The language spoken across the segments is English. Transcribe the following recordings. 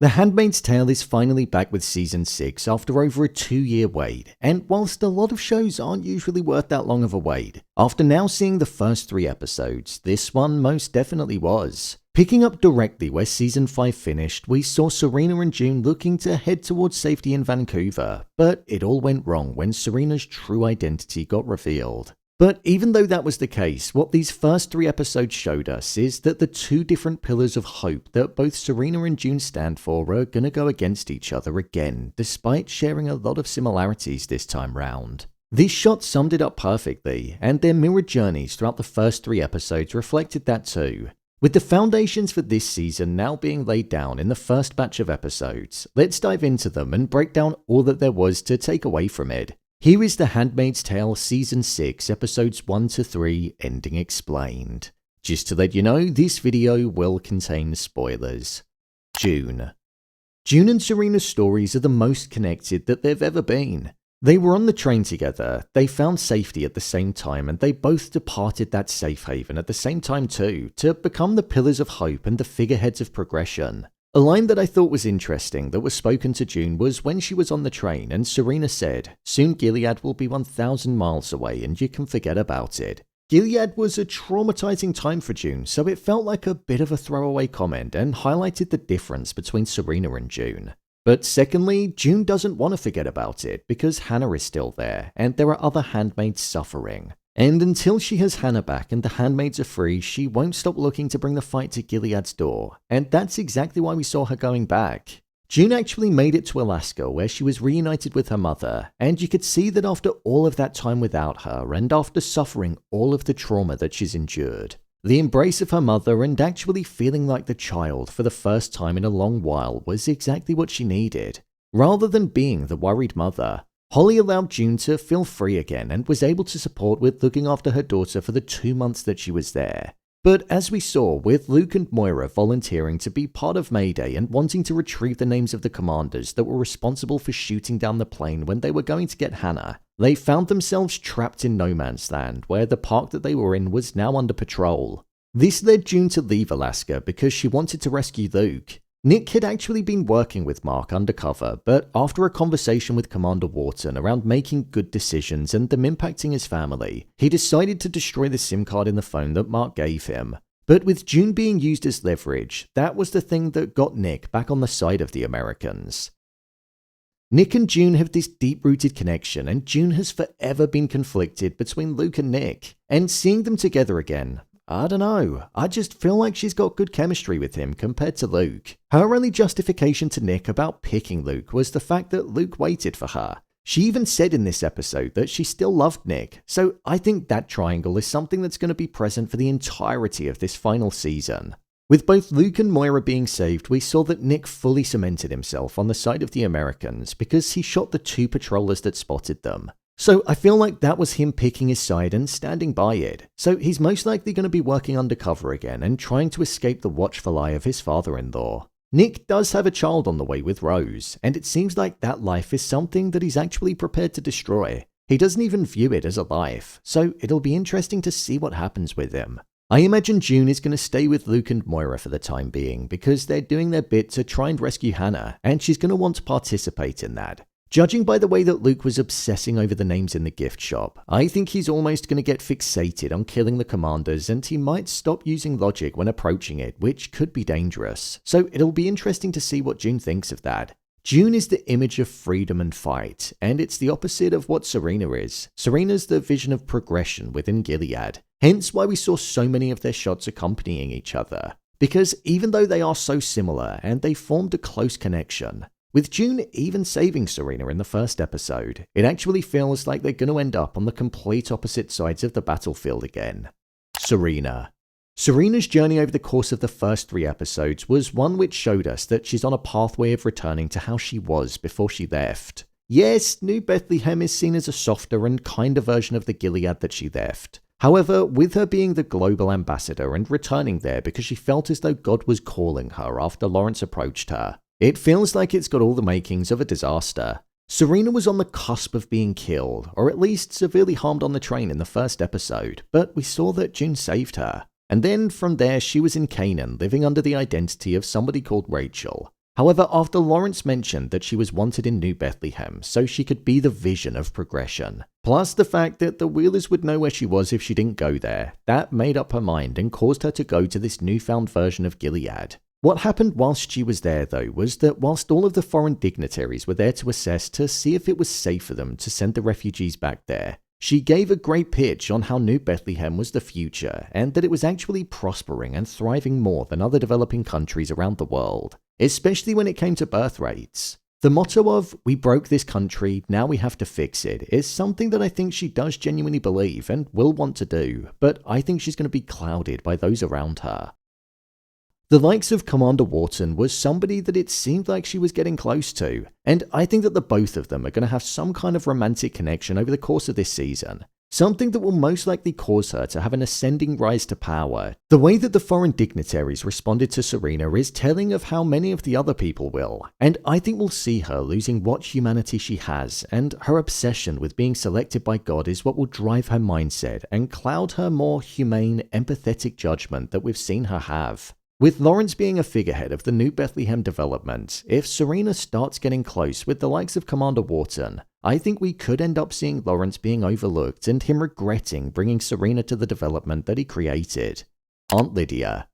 The Handmaid's Tale is finally back with Season 6 after over a 2-year wait, and whilst a lot of shows aren't usually worth that long of a wait, after now seeing the first 3 episodes, this one most definitely was. Picking up directly where Season 5 finished, we saw Serena and June looking to head towards safety in Vancouver, but it all went wrong when Serena's true identity got revealed. But even though that was the case, what these first 3 episodes showed us is that the 2 different pillars of hope that both Serena and June stand for are gonna go against each other again, despite sharing a lot of similarities this time round. This shot summed it up perfectly, and their mirrored journeys throughout the first 3 episodes reflected that too. With the foundations for this season now being laid down in the first batch of episodes, let's dive into them and break down all that there was to take away from it. Here is The Handmaid's Tale Season 6, Episodes 1 to 3, Ending Explained. Just to let you know, this video will contain spoilers. June. June and Serena's stories are the most connected that they've ever been. They were on the train together, they found safety at the same time, and they both departed that safe haven at the same time too, to become the pillars of hope and the figureheads of progression. A line that I thought was interesting that was spoken to June was when she was on the train and Serena said, "Soon Gilead will be 1,000 miles away and you can forget about it." Gilead was a traumatizing time for June, so it felt like a bit of a throwaway comment and highlighted the difference between Serena and June. But secondly, June doesn't want to forget about it because Hannah is still there and there are other handmaids suffering. And until she has Hannah back and the handmaids are free, she won't stop looking to bring the fight to Gilead's door. And that's exactly why we saw her going back. June actually made it to Alaska where she was reunited with her mother, and you could see that after all of that time without her and after suffering all of the trauma that she's endured, the embrace of her mother and actually feeling like the child for the first time in a long while was exactly what she needed. Rather than being the worried mother, Holly allowed June to feel free again and was able to support with looking after her daughter for the 2 months that she was there. But as we saw, with Luke and Moira volunteering to be part of Mayday and wanting to retrieve the names of the commanders that were responsible for shooting down the plane when they were going to get Hannah, they found themselves trapped in no man's land where the park that they were in was now under patrol. This led June to leave Alaska because she wanted to rescue Luke. Nick had actually been working with Mark undercover, but after a conversation with Commander Wharton around making good decisions and them impacting his family, he decided to destroy the SIM card in the phone that Mark gave him. But with June being used as leverage, that was the thing that got Nick back on the side of the Americans. Nick and June have this deep-rooted connection, and June has forever been conflicted between Luke and Nick, and seeing them together again, I don't know, I just feel like she's got good chemistry with him compared to Luke. Her only justification to Nick about picking Luke was the fact that Luke waited for her. She even said in this episode that she still loved Nick, so I think that triangle is something that's going to be present for the entirety of this final season. With both Luke and Moira being saved, we saw that Nick fully cemented himself on the side of the Americans because he shot the 2 patrollers that spotted them. So I feel like that was him picking his side and standing by it. So he's most likely going to be working undercover again and trying to escape the watchful eye of his father-in-law. Nick does have a child on the way with Rose, and it seems like that life is something that he's actually prepared to destroy. He doesn't even view it as a life, so it'll be interesting to see what happens with him. I imagine June is going to stay with Luke and Moira for the time being because they're doing their bit to try and rescue Hannah, and she's going to want to participate in that. Judging by the way that Luke was obsessing over the names in the gift shop, I think he's almost going to get fixated on killing the commanders and he might stop using logic when approaching it, which could be dangerous. So it'll be interesting to see what June thinks of that. June is the image of freedom and fight, and it's the opposite of what Serena is. Serena's the vision of progression within Gilead, hence why we saw so many of their shots accompanying each other. Because even though they are so similar and they formed a close connection, with June even saving Serena in the first episode, it actually feels like they're going to end up on the complete opposite sides of the battlefield again. Serena. Serena's journey over the course of the first 3 episodes was one which showed us that she's on a pathway of returning to how she was before she left. Yes, New Bethlehem is seen as a softer and kinder version of the Gilead that she left. However, with her being the global ambassador and returning there because she felt as though God was calling her after Lawrence approached her, it feels like it's got all the makings of a disaster. Serena was on the cusp of being killed, or at least severely harmed on the train in the first episode, but we saw that June saved her. And then from there she was in Canaan living under the identity of somebody called Rachel. However, after Lawrence mentioned that she was wanted in New Bethlehem so she could be the vision of progression, plus the fact that the Wheelers would know where she was if she didn't go there, that made up her mind and caused her to go to this newfound version of Gilead. What happened whilst she was there though was that whilst all of the foreign dignitaries were there to assess to see if it was safe for them to send the refugees back there, she gave a great pitch on how New Bethlehem was the future and that it was actually prospering and thriving more than other developing countries around the world, especially when it came to birth rates. The motto of, "We broke this country, now we have to fix it," is something that I think she does genuinely believe and will want to do, but I think she's going to be clouded by those around her. The likes of Commander Wharton was somebody that it seemed like she was getting close to, and I think that the both of them are going to have some kind of romantic connection over the course of this season. Something that will most likely cause her to have an ascending rise to power. The way that the foreign dignitaries responded to Serena is telling of how many of the other people will, and I think we'll see her losing what humanity she has, and her obsession with being selected by God is what will drive her mindset and cloud her more humane, empathetic judgment that we've seen her have. With Lawrence being a figurehead of the New Bethlehem development, if Serena starts getting close with the likes of Commander Wharton, I think we could end up seeing Lawrence being overlooked and him regretting bringing Serena to the development that he created. Aunt Lydia.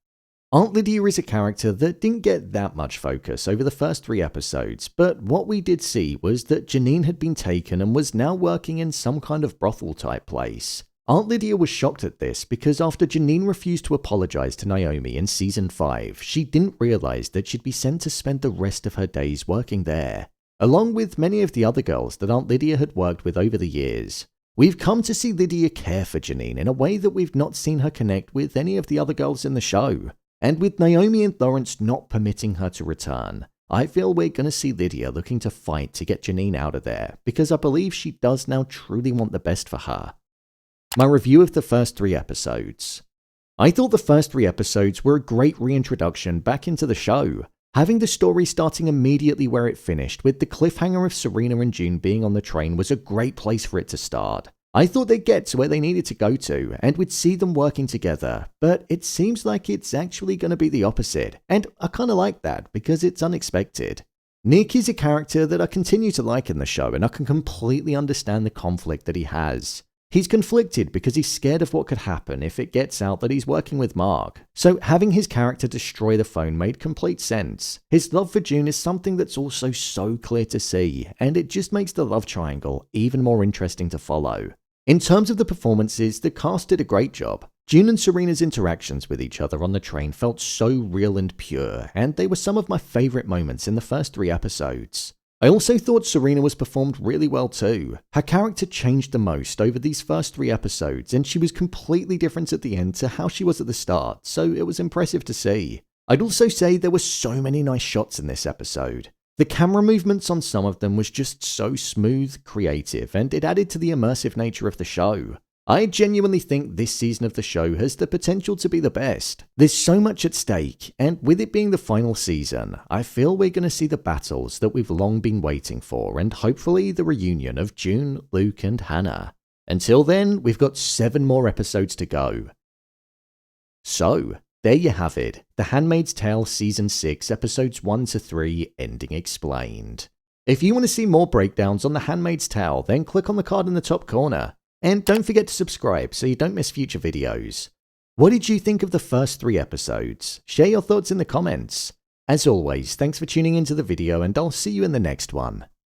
Aunt Lydia is a character that didn't get that much focus over the first 3 episodes, but what we did see was that Janine had been taken and was now working in some kind of brothel type place. Aunt Lydia was shocked at this because after Janine refused to apologize to Naomi in season 5, she didn't realize that she'd be sent to spend the rest of her days working there. Along with many of the other girls that Aunt Lydia had worked with over the years, we've come to see Lydia care for Janine in a way that we've not seen her connect with any of the other girls in the show. And with Naomi and Lawrence not permitting her to return, I feel we're going to see Lydia looking to fight to get Janine out of there because I believe she does now truly want the best for her. My review of the first 3 episodes. I thought the first 3 episodes were a great reintroduction back into the show, having the story starting immediately where it finished with the cliffhanger of Serena and June being on the train was a great place for it to start. I thought they'd get to where they needed to go to and we'd see them working together, but it seems like it's actually going to be the opposite, and I kind of like that because it's unexpected. Nick is a character that I continue to like in the show and I can completely understand the conflict that he has. He's conflicted because he's scared of what could happen if it gets out that he's working with Mark. So having his character destroy the phone made complete sense. His love for June is something that's also so clear to see, and it just makes the love triangle even more interesting to follow. In terms of the performances, the cast did a great job. June and Serena's interactions with each other on the train felt so real and pure, and they were some of my favourite moments in the first 3 episodes. I also thought Serena was performed really well too. Her character changed the most over these first 3 episodes and she was completely different at the end to how she was at the start, so it was impressive to see. I'd also say there were so many nice shots in this episode. The camera movements on some of them was just so smooth, creative, and it added to the immersive nature of the show. I genuinely think this season of the show has the potential to be the best. There's so much at stake, and with it being the final season, I feel we're going to see the battles that we've long been waiting for, and hopefully the reunion of June, Luke, and Hannah. Until then, we've got 7 more episodes to go. So, there you have it, The Handmaid's Tale Season 6, Episodes 1 to 3, Ending Explained. If you want to see more breakdowns on The Handmaid's Tale, then click on the card in the top corner. And don't forget to subscribe so you don't miss future videos. What did you think of the first 3 episodes? Share your thoughts in the comments. As always, thanks for tuning into the video and I'll see you in the next one.